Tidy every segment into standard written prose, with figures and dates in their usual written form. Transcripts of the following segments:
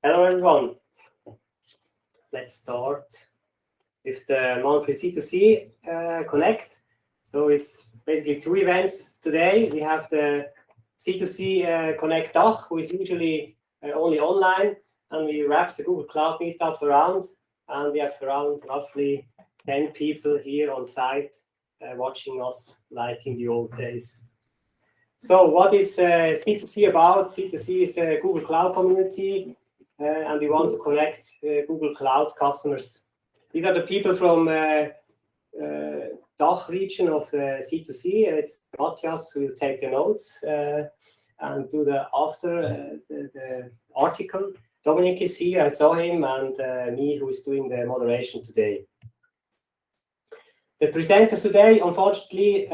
Hello everyone. Let's start with the monthly C2C Connect. So it's basically two events today. We have the C2C Connect DACH, who is usually only online, and we wrap the Google Cloud Meetup around, and we have around roughly 10 people here on site watching us like in the old days. So what is C2C about? C2C is a Google Cloud community, and we want to connect Google Cloud customers. These are the people from DACH region of the C2C. It's Matthias who will take the notes and do the after the article. Dominic is here, I saw him, and me who is doing the moderation today. The presenters today, unfortunately,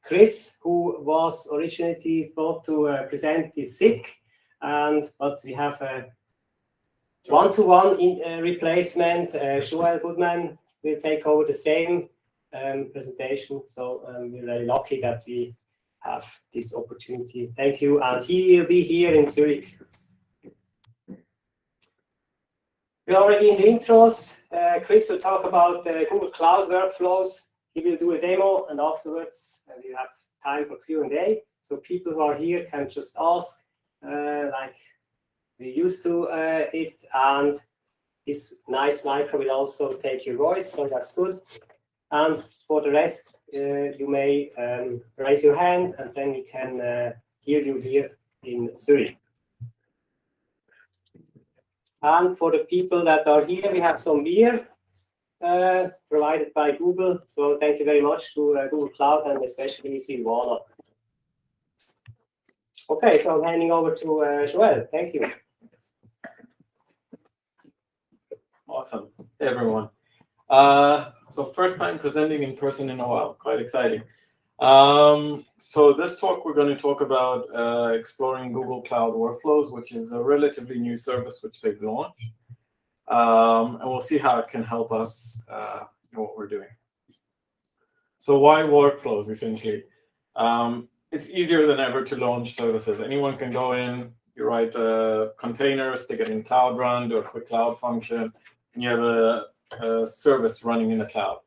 Chris, who was originally thought to present, is sick, but we have a one-to-one replacement. Joel Goodman will take over the same presentation. So we're very lucky that we have this opportunity. Thank you, and he will be here in Zurich. We're already in the intros. Chris will talk about the Google Cloud workflows. He will do a demo, and afterwards we have time for Q&A. So people who are here can just ask, like we used to it, and this nice micro will also take your voice, so that's good. And for the rest, you may raise your hand, and then we can hear you here in Zurich. And for the people that are here, we have some beer provided by Google. So thank you very much to Google Cloud and especially Silvana. Okay, so I'm handing over to Joel. Thank you. Awesome. Hey, everyone. So first time presenting in person in a while. Quite exciting. So this talk, we're going to talk about exploring Google Cloud Workflows, which is a relatively new service which they've launched. And we'll see how it can help us in what we're doing. So why workflows, essentially? It's easier than ever to launch services. Anyone can go in, you write containers, stick it in Cloud Run, do a quick cloud function, and you have a service running in the cloud.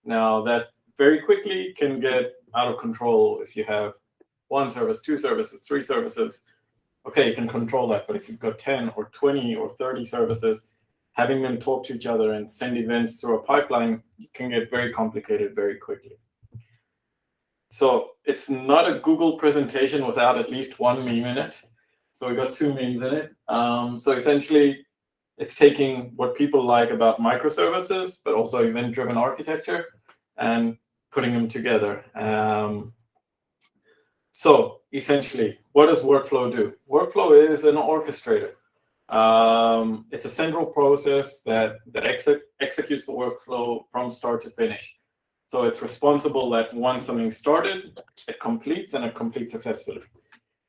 Now that very quickly can get out of control if you have one service, two services, three services. Okay, you can control that, but if you've got 10 or 20 or 30 services, having them talk to each other and send events through a pipeline can get very complicated very quickly. So it's not a Google presentation without at least one meme in it. So we got two memes in it. So essentially, it's taking what people like about microservices, but also event-driven architecture, and putting them together. So essentially, what does workflow do? Workflow is an orchestrator. It's a central process that executes the workflow from start to finish. So it's responsible that once something started, it completes, and it completes successfully.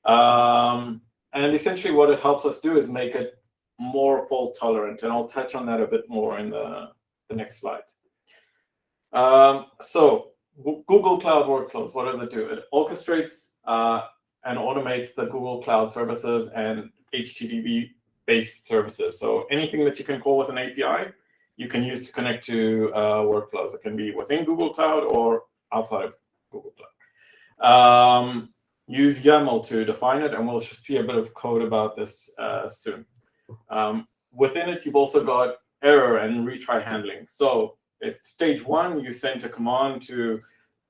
And essentially what it helps us do is make it more fault tolerant, and I'll touch on that a bit more in the next slides. So Google Cloud Workflows, what does it do? It orchestrates and automates the Google Cloud services and HTTP-based services. So anything that you can call with an API, you can use to connect to workflows. It can be within Google Cloud or outside of Google Cloud. Use YAML to define it, and we'll see a bit of code about this soon. Within it, you've also got error and retry handling. So if stage one, you sent a command to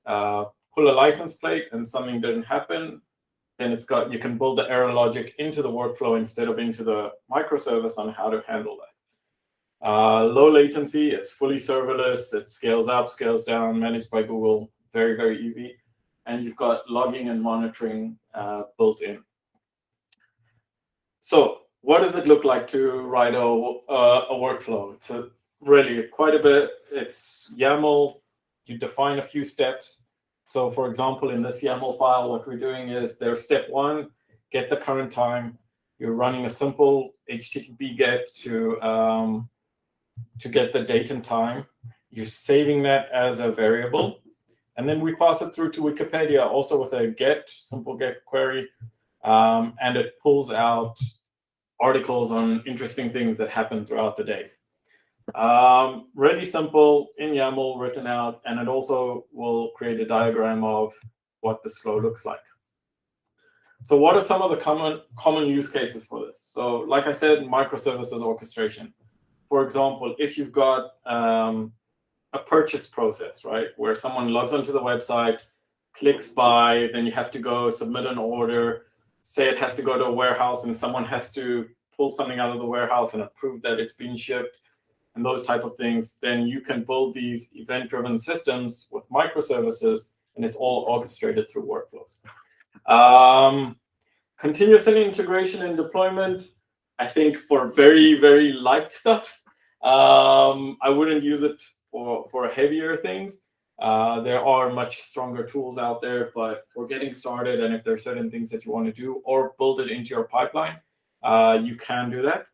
pull a license plate and something didn't happen, then you can build the error logic into the workflow instead of into the microservice on how to handle that. Low latency, it's fully serverless, it scales up, scales down, managed by Google, very, very easy. And you've got logging and monitoring built in. So what does it look like to write a workflow? It's really quite a bit. It's YAML. You define a few steps. So for example, in this YAML file, what we're doing is there's step one, get the current time. You're running a simple HTTP GET to get the date and time. You're saving that as a variable. And then we pass it through to Wikipedia also with a simple GET query. And it pulls out articles on interesting things that happen throughout the day. Really simple, in YAML, written out, and it also will create a diagram of what this flow looks like. So what are some of the common use cases for this? So like I said, microservices orchestration. For example, if you've got a purchase process, right, where someone logs onto the website, clicks buy, then you have to go submit an order, say it has to go to a warehouse, and someone has to pull something out of the warehouse and approve that it's been shipped, and those type of things, then you can build these event-driven systems with microservices, and it's all orchestrated through workflows. Continuous integration and deployment, I think for very, very light stuff. I wouldn't use it for heavier things. There are much stronger tools out there, but for getting started, and if there are certain things that you want to do or build it into your pipeline, you can do that.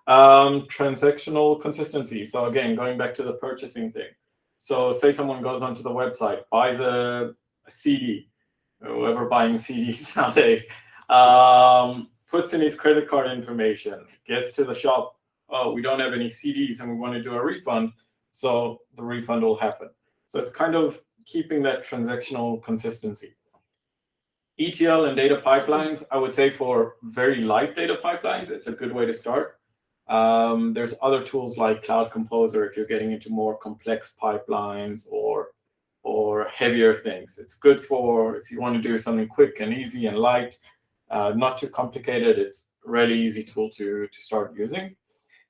Transactional consistency. So again, going back to the purchasing thing. So say someone goes onto the website, buys a CD, whoever buying CDs nowadays, puts in his credit card information, gets to the shop, oh, we don't have any CDs and we want to do a refund, so the refund will happen. So it's kind of keeping that transactional consistency. ETL and data pipelines, I would say for very light data pipelines, it's a good way to start. There's other tools like Cloud Composer if you're getting into more complex pipelines or heavier things. It's good for if you want to do something quick and easy and light, not too complicated. It's a really easy tool to start using.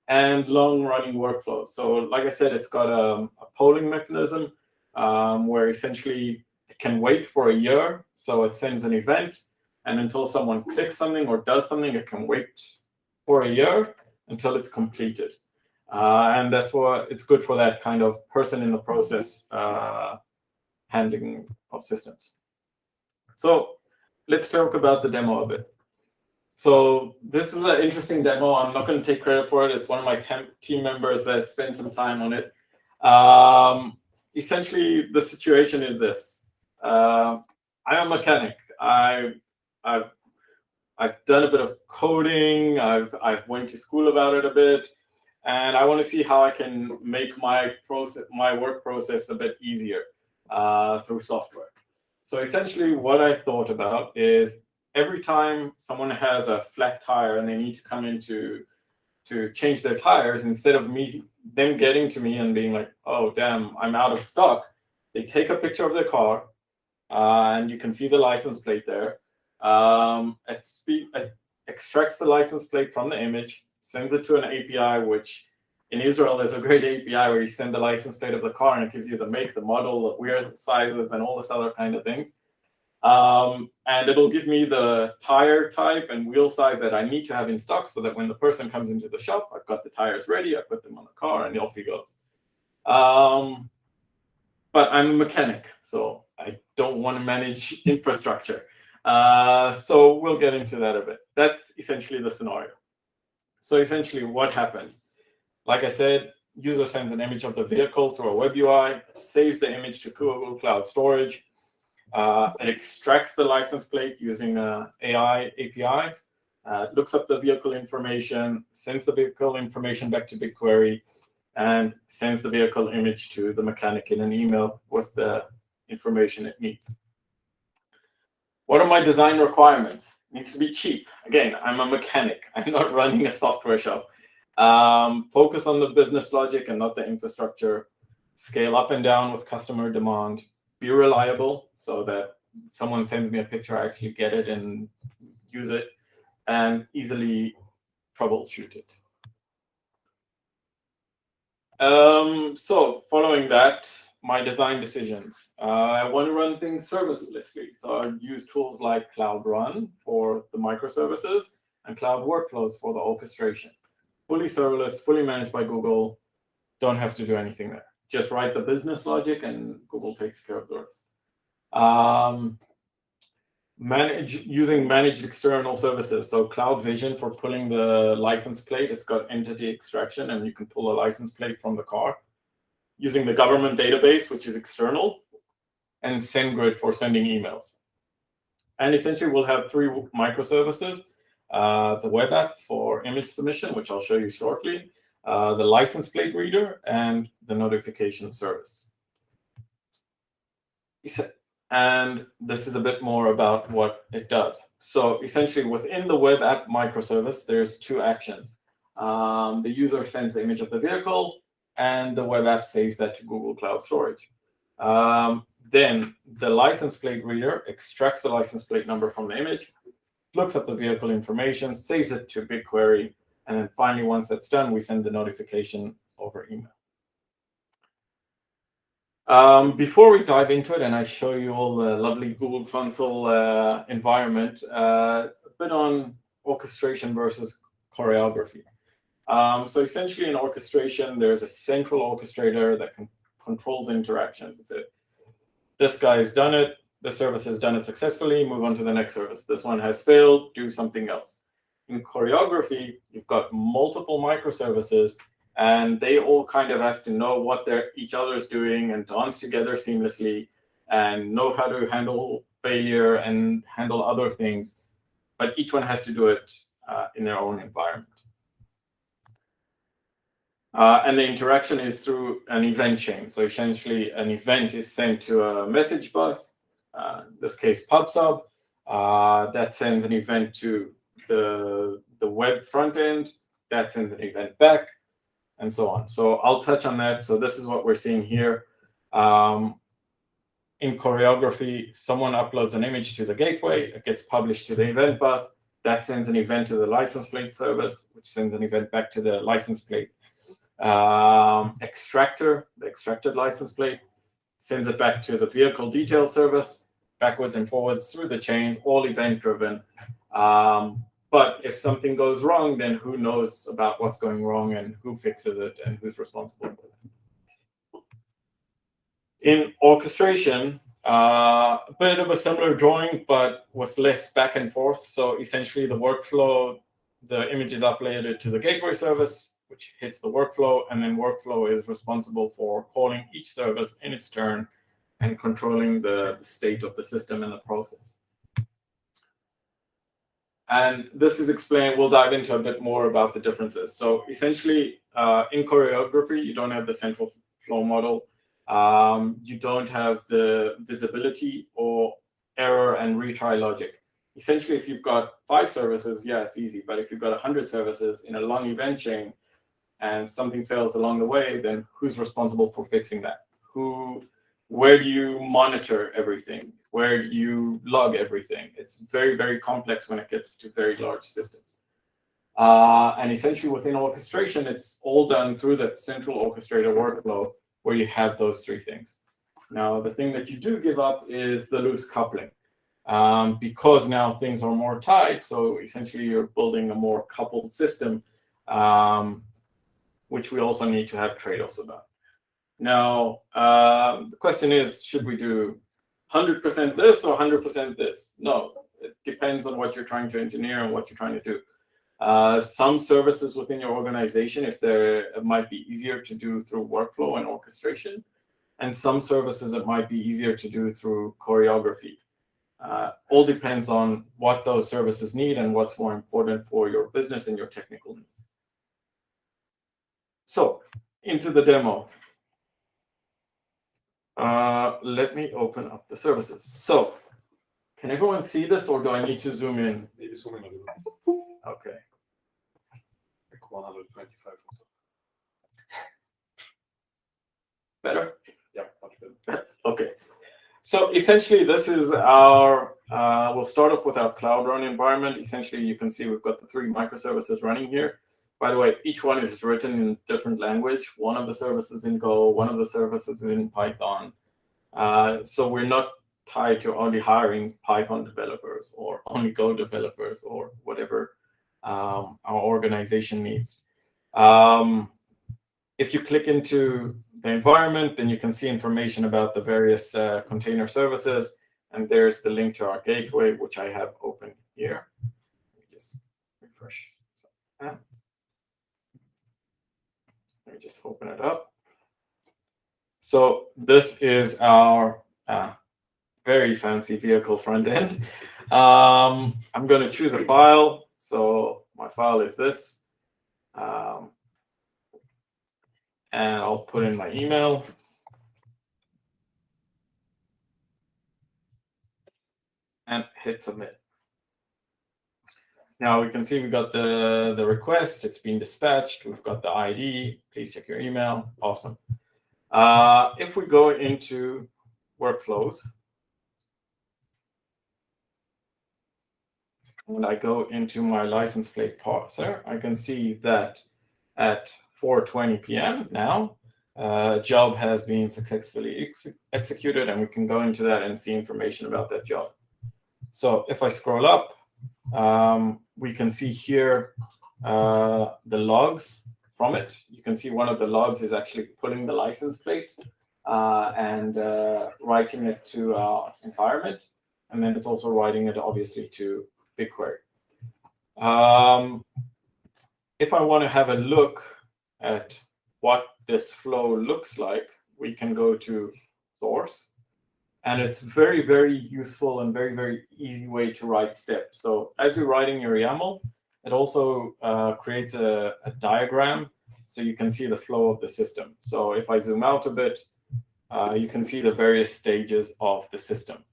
And long-running workflows. So like I said, it's got a polling mechanism where essentially it can wait for a year. So it sends an event, and until someone clicks something or does something, it can wait for a year until it's completed. And that's what it's good for, that kind of person in the process handling of systems. So let's talk about the demo a bit. So this is an interesting demo. I'm not going to take credit for it. It's one of my team members that spent some time on it. Essentially, the situation is this. I'm a mechanic. I've done a bit of coding. I've went to school about it a bit, and I want to see how I can make my work process a bit easier through software. So essentially, what I thought about is every time someone has a flat tire and they need to come in to change their tires, instead of them getting to me and being like, oh, damn, I'm out of stock, they take a picture of their car, and you can see the license plate there. It extracts the license plate from the image, sends it to an API, which in Israel is a great API where you send the license plate of the car and it gives you the make, the model, the weird sizes, and all this other kind of things. And it'll give me the tire type and wheel size that I need to have in stock, so that when the person comes into the shop, I've got the tires ready, I put them on the car, and off he goes. But I'm a mechanic, so I don't want to manage infrastructure. So we'll get into that a bit. That's essentially the scenario. So essentially what happens? Like I said, user sends an image of the vehicle through a web UI, it saves the image to Google Cloud Storage. It extracts the license plate using an AI API, looks up the vehicle information, sends the vehicle information back to BigQuery, and sends the vehicle image to the mechanic in an email with the information it needs. What are my design requirements? It needs to be cheap. Again, I'm a mechanic. I'm not running a software shop. Focus on the business logic and not the infrastructure. Scale up and down with customer demand. Be reliable, so that if someone sends me a picture, I actually get it and use it, and easily troubleshoot it. So following that, my design decisions. I want to run things serverlessly, so I use tools like Cloud Run for the microservices and Cloud Workflows for the orchestration. Fully serverless, fully managed by Google. Don't have to do anything there. Just write the business logic and Google takes care of the rest. Using managed external services. So Cloud Vision for pulling the license plate. It's got entity extraction, and you can pull a license plate from the car. Using the government database, which is external, and SendGrid for sending emails. And essentially, we'll have 3 microservices. the web app for image submission, which I'll show you shortly, the license plate reader, and the notification service. And this is a bit more about what it does. So essentially, within the web app microservice, there's two actions. The user sends the image of the vehicle, and the web app saves that to Google Cloud Storage. Then the license plate reader extracts the license plate number from the image, looks up the vehicle information, saves it to BigQuery, and then finally, once that's done, we send the notification over email. Before we dive into it and I show you all the lovely Google Console environment, a bit on orchestration versus choreography. So essentially in orchestration, there's a central orchestrator that controls interactions. It's it. This guy has done it. The service has done it successfully. Move on to the next service. This one has failed. Do something else. In choreography, you've got multiple microservices, and they all kind of have to know what each other is doing and dance together seamlessly and know how to handle failure and handle other things. But each one has to do it in their own environment. And the interaction is through an event chain. So essentially, an event is sent to a message bus, in this case, PubSub, that sends an event to the web front end, that sends an event back, and so on. So I'll touch on that. So this is what we're seeing here. In choreography, someone uploads an image to the gateway, it gets published to the event bus, that sends an event to the license plate service, which sends an event back to the license plate extractor, the extracted license plate, sends it back to the vehicle detail service, backwards and forwards through the chains, all event driven. But if something goes wrong, then who knows about what's going wrong and who fixes it and who's responsible for it. In orchestration, a bit of a similar drawing, but with less back and forth. So essentially the workflow, the image is uploaded to the gateway service, which hits the workflow, and then workflow is responsible for calling each service in its turn and controlling the state of the system and the process. And this is explained, we'll dive into a bit more about the differences. So essentially, in choreography, you don't have the central flow model. You don't have the visibility or error and retry logic. Essentially, if you've got 5 services, yeah, it's easy. But if you've got 100 services in a long event chain and something fails along the way, then who's responsible for fixing that? Where do you monitor everything? Where do you log everything? It's very, very complex when it gets to very large systems. And essentially within orchestration, it's all done through that central orchestrator workflow where you have those 3 things. Now, the thing that you do give up is the loose coupling. Because now things are more tight, so essentially you're building a more coupled system, which we also need to have trade-offs about. Now, the question is, should we do 100% this or 100% this? No, it depends on what you're trying to engineer and what you're trying to do. Some services within your organization, it might be easier to do through workflow and orchestration, and some services it might be easier to do through choreography. All depends on what those services need and what's more important for your business and your technical needs. So, into the demo. Let me open up the services. So, can everyone see this, or do I need to zoom in? Maybe zoom in a little. Okay. Like 125. Better? Yeah, much better. Okay. So essentially, this is our, we'll start off with our Cloud Run environment. Essentially, you can see we've got the 3 microservices running here. By the way, each one is written in different language. One of the services in Go, one of the services in Python. So we're not tied to only hiring Python developers or only Go developers or whatever our organization needs. If you click into the environment, then you can see information about the various container services. And there's the link to our gateway, which I have open here. Let me just refresh. Let me just open it up. So this is our very fancy vehicle front end. I'm going to choose a file. So my file is this. And I'll put in my email. And hit submit. Now we can see we got the request. It's been dispatched. We've got the ID. Please check your email. Awesome. If we go into workflows, and I go into my license plate parser, I can see that at 4:20 p.m. now, job has been successfully executed, and we can go into that and see information about that job. So if I scroll up, we can see here the logs from it. You can see one of the logs is actually pulling the license plate and writing it to our environment. And then it's also writing it, obviously, to BigQuery. If I want to have a look at what this flow looks like, we can go to source. And it's very, very useful and very, very easy way to write steps. So as you're writing your YAML, it also creates a diagram so you can see the flow of the system. So if I zoom out a bit, you can see the various stages of the system.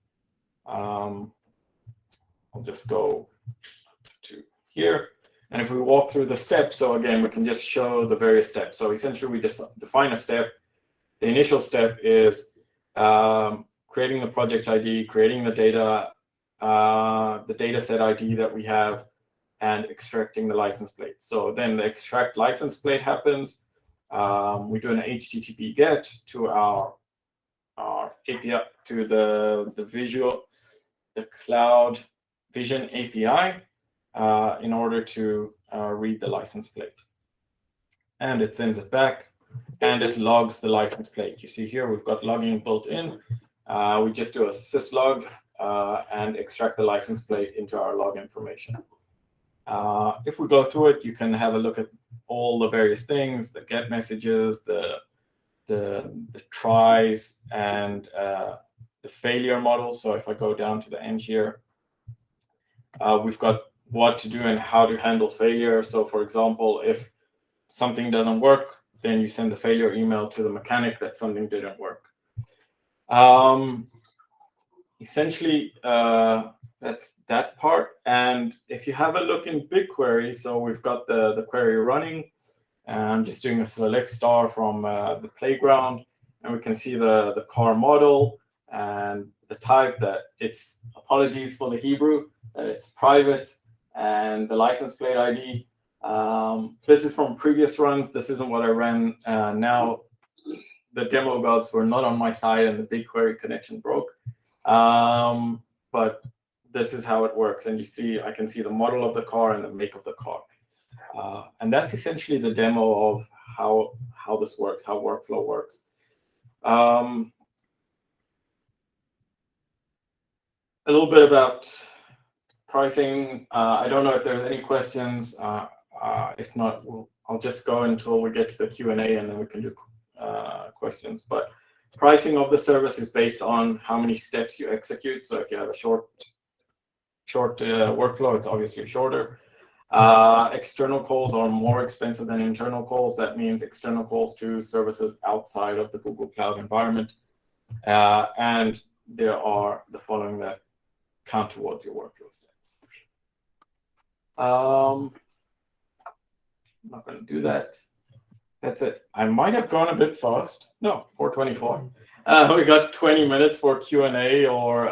I'll just go to here. And if we walk through the steps, so again, we can just show the various steps. So essentially, we just define a step. The initial step is creating the project ID, creating the data set ID that we have, and extracting the license plate. So then the extract license plate happens. We do an HTTP GET to our API, to the Cloud Vision API in order to read the license plate. And it sends it back, and it logs the license plate. You see here, we've got logging built in. We just do a syslog and extract the license plate into our log information. If we go through it, you can have a look at all the various things, the get messages, the tries, and the failure model. So if I go down to the end here, we've got what to do and how to handle failure. So for example, if something doesn't work, then you send the failure email to the mechanic that something didn't work. Essentially, that's that part. And if you have a look in BigQuery, so we've got the query running. And I'm just doing a select star from the playground, and we can see the car model and the type that it's, apologies for the Hebrew, that it's private, and the license plate ID. This is from previous runs. This isn't what I ran now. The demo gods were not on my side, and the BigQuery connection broke. But this is how it works. And you see, I can see the model of the car and the make of the car. And that's essentially the demo of how this works, how workflow works. A little bit about pricing. I don't know if there's any questions. If not, I'll just go until we get to the Q&A, and then we can do questions. But pricing of the service is based on how many steps you execute. So if you have a short workflow, it's obviously shorter. External calls are more expensive than internal calls. That means external calls to services outside of the Google Cloud environment. And there are the following that count towards your workflow steps. I'm not going to do that. That's it. I might have gone a bit fast. No, 4:24. We got 20 minutes for Q&A or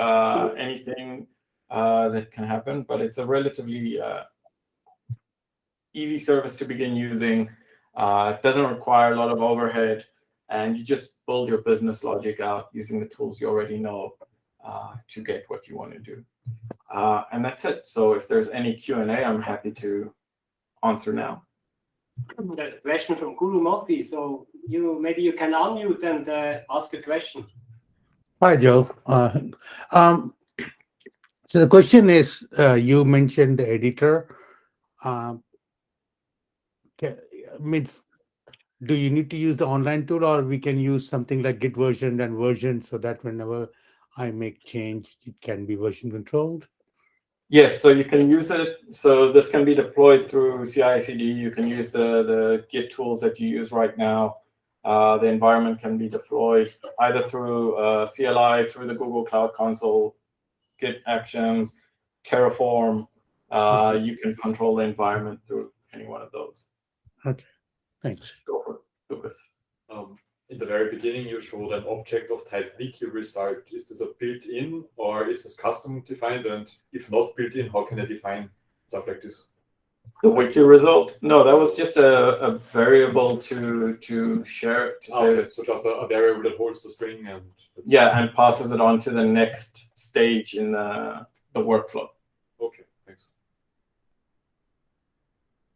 anything that can happen, but it's a relatively easy service to begin using. It doesn't require a lot of overhead, and you just build your business logic out using the tools you already know to get what you want to do. And that's it. So if there's any Q&A, I'm happy to answer now. There's a question from Guru Mofi. So maybe you can unmute and ask a question. Hi, Joe. So the question is, you mentioned the editor. Means, do you need to use the online tool, or we can use something like Git version and version, so that whenever I make change, it can be version controlled? Yes, so you can use it. So this can be deployed through CI/CD. You can use the Git tools that you use right now. The environment can be deployed either through CLI, through the Google Cloud Console, Git Actions, Terraform. You can control the environment through any one of those. Okay, thanks. Go for it, Lucas. In the very beginning, you showed an object of type wiki result. Is this a built-in or is this custom defined? And if not built-in, how can I define stuff like this? The wiki result? No, that was just a variable to share. To say Okay. So just a variable that holds the string and and passes it on to the next stage in the workflow. Okay, thanks.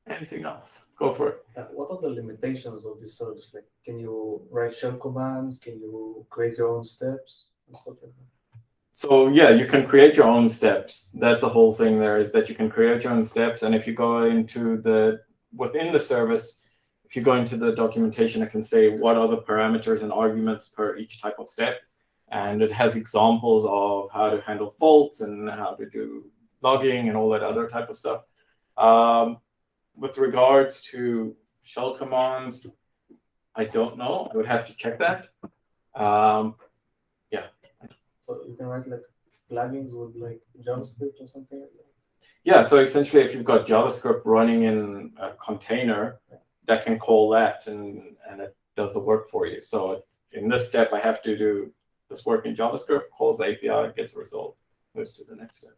Anything else? Go for it. What are the limitations of this service? Like, can you write shell commands? Can you create your own steps and stuff like that? So yeah, you can create your own steps. That's the whole thing there, is that you can create your own steps. And if you go into within the service, if you go into the documentation, it can say what are the parameters and arguments per each type of step. And it has examples of how to handle faults and how to do logging and all that other type of stuff. With regards to shell commands, I don't know. I would have to check that. So you can write like plugins with like JavaScript or something like that? Yeah, so essentially if you've got JavaScript running in a container, that can call that and it does the work for you. So in this step, I have to do this work in JavaScript, calls the API, gets a result, moves to the next step.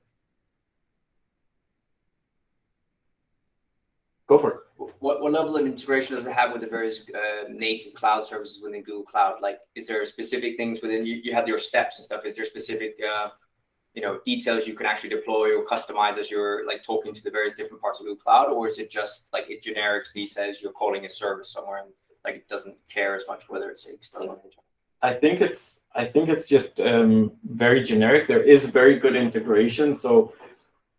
Go for it. What level of integration does it have with the various native cloud services within Google Cloud? Like, is there specific things within you have your steps and stuff? Is there specific details you can actually deploy or customize as you're like talking to the various different parts of Google Cloud, or is it just like it generically says you're calling a service somewhere and like it doesn't care as much whether it's external? I think it's just very generic. There is very good integration. So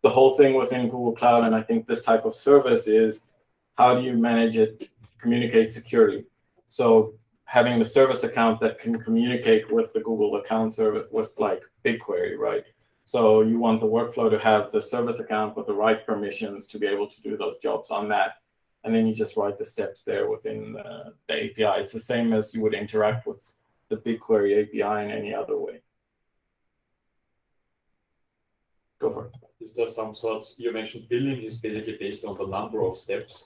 the whole thing within Google Cloud, and I think this type of service is how do you manage it, communicate securely. So having the service account that can communicate with the Google account service with like BigQuery, right? So you want the workflow to have the service account with the right permissions to be able to do those jobs on that. And then you just write the steps there within the API. It's the same as you would interact with the BigQuery API in any other way. Go for it. Is there some sort, you mentioned billing is basically based on the number of steps.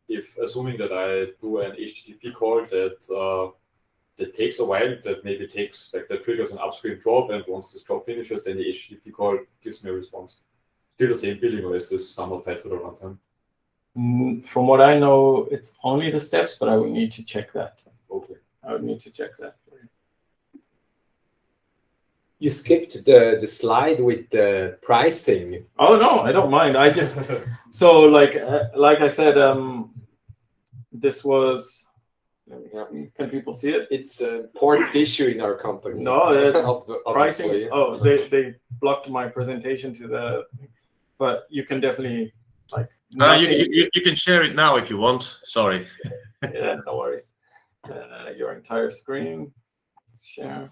If assuming that I do an HTTP call that takes a while, that maybe takes, like that triggers an upstream job, and once this job finishes, then the HTTP call gives me a response. Still the same billing, or is this somewhat tied to the runtime? From what I know, it's only the steps, but I would need to check that. Okay. I would need to check that for you. You skipped the slide with the pricing. Oh no, I don't mind. I just so like I said, this was. Can people see it? It's an important issue in our company. No, pricing. Obviously. Oh, they blocked my presentation to the, but you can definitely like. You can share it now if you want. Sorry. Yeah, no worries. Your entire screen. Let's share.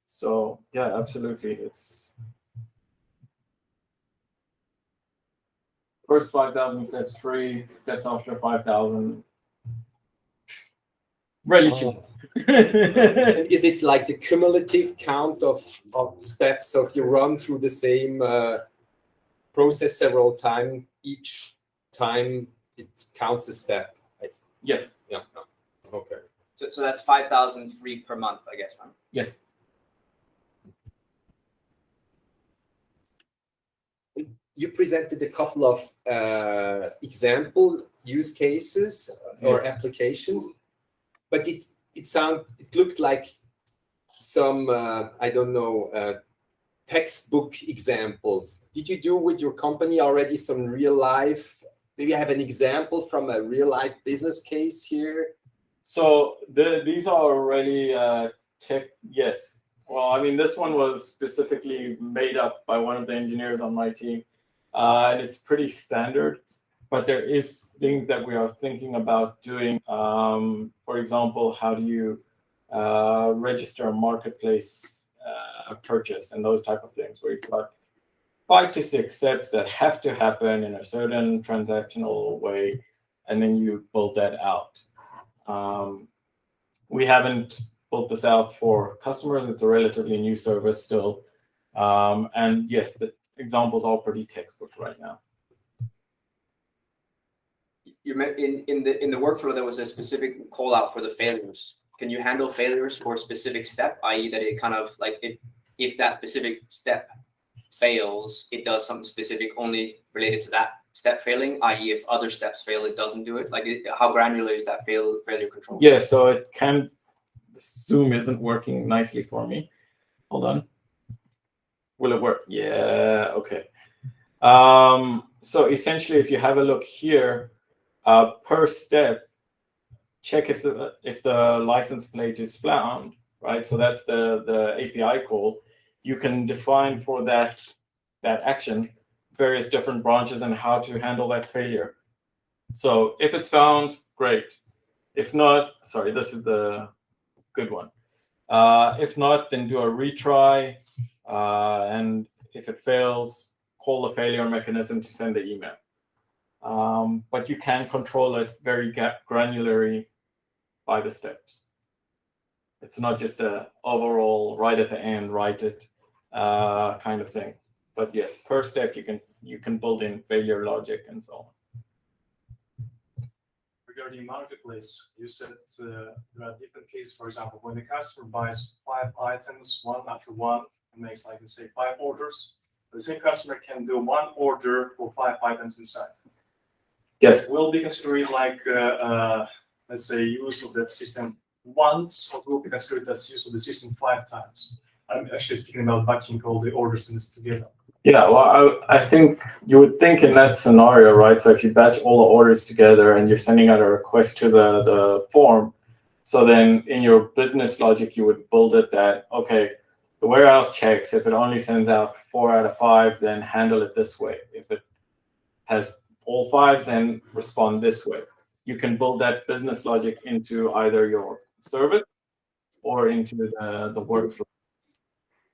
So yeah, absolutely. It's first 5,000 steps free, steps after 5,000. Really cheap. Is it like the cumulative count of steps? So if you run through the same process several times, each time it counts a step? Yes. Yeah. Okay. So that's 5,000 free per month, I guess, right? Yes. You presented a couple of example use cases or applications, but it looked like some I don't know textbook examples. Did you do with your company already some real life? Do you have an example from a real life business case here? So these are already tech. Yes. Well, I mean, this one was specifically made up by one of the engineers on my team, and it's pretty standard. But there is things that we are thinking about doing. For example, how do you register a marketplace a purchase and those type of things, where you've got 5 to 6 steps that have to happen in a certain transactional way, and then you build that out. We haven't built this out for customers. It's a relatively new service still. And yes, the examples are pretty textbook right now. You meant in the workflow, there was a specific call out for the failures. Can you handle failures for a specific step, i.e. that it kind of like if that specific step fails, it does something specific only related to that step failing, i.e. if other steps fail, it doesn't do it? Like how granular is that failure control? Yeah, so it can, Zoom isn't working nicely for me. Hold on. Will it work? Yeah, okay. So essentially, if you have a look here, per step, check if the license plate is found, right? So that's the API call. You can define for that action various different branches and how to handle that failure. So if it's found, great. If not, sorry, this is the good one. If not, then do a retry. And if it fails, call the failure mechanism to send the email. But you can control it very granularly by the steps. It's not just a overall right at the end, write it kind of thing. But yes, per step you can build in failure logic and so on. Regarding marketplace, you said there are different cases. For example, when the customer buys 5 items, one after one, and makes, like, let's say, 5 orders, the same customer can do 1 order for 5 items inside. Yes. Will be considered like, let's say, use of that system once, or will be considered as use of the system 5 times? I'm actually speaking about batching all the orders in this together. Yeah, well, I think you would think in that scenario, right? So if you batch all the orders together and you're sending out a request to the form, so then in your business logic, you would build it that, okay, the warehouse checks, if it only sends out 4 out of 5, then handle it this way. If it has all 5, then respond this way. You can build that business logic into either your service or into the workflow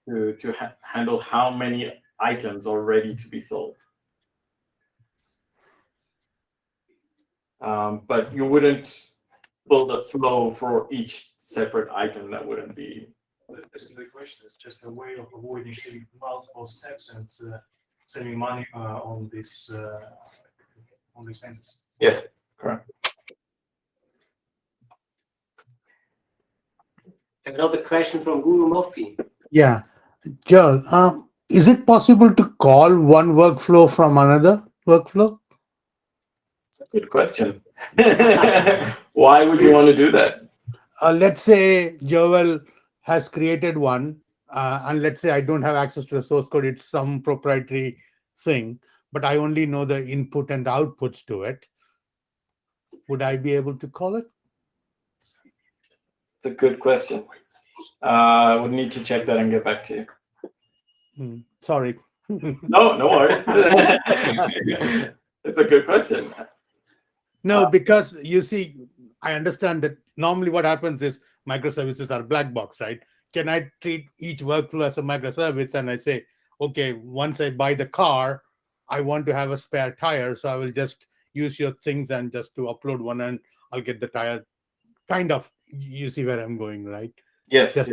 to handle how many items are ready to be sold. But you wouldn't build a flow for each separate item. That wouldn't be. The question is just a way of avoiding multiple steps and saving money on this on the expenses. Yes, correct. Another question from Guru Mofi. Yeah, Joel, is it possible to call one workflow from another workflow? It's a good question. Why would you want to do that? Let's say Joel has created one, and let's say I don't have access to the source code. It's some proprietary thing, but I only know the input and the outputs to it. Would I be able to call it? It's a good question. I would need to check that and get back to you. Sorry. No worries. It's a good question. No, because you see, I understand that normally what happens is microservices are black box, right? Can I treat each workflow as a microservice and I say, okay, once I buy the car, I want to have a spare tire, so I will just use your things and just to upload one and I'll get the tire. Kind of, you see where I'm going, right? Yes. Just,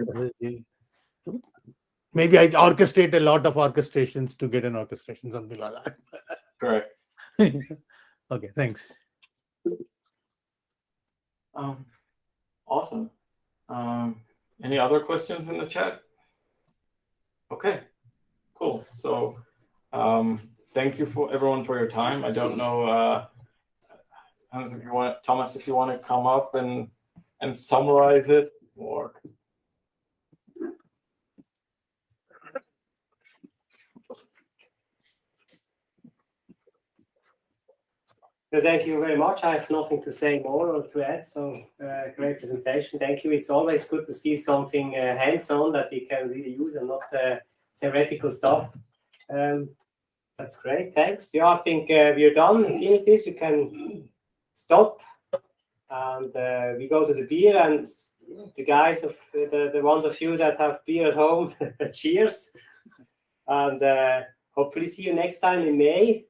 maybe I orchestrate a lot of orchestrations to get an orchestration, something like that. Correct. Okay, thanks. Awesome. Any other questions in the chat? Okay, cool. So thank you for everyone for your time. I don't know if you want, Thomas, if you want to come up and summarize it, or So thank you very much. I have nothing to say more or to add. So great presentation. Thank you. It's always good to see something hands-on that we can really use and not theoretical stuff. That's great. Thanks. Yeah, I think we're done. Dimitris, you can stop. And we go to the beer and the guys of the ones of you that have beer at home, cheers, and hopefully see you next time in May.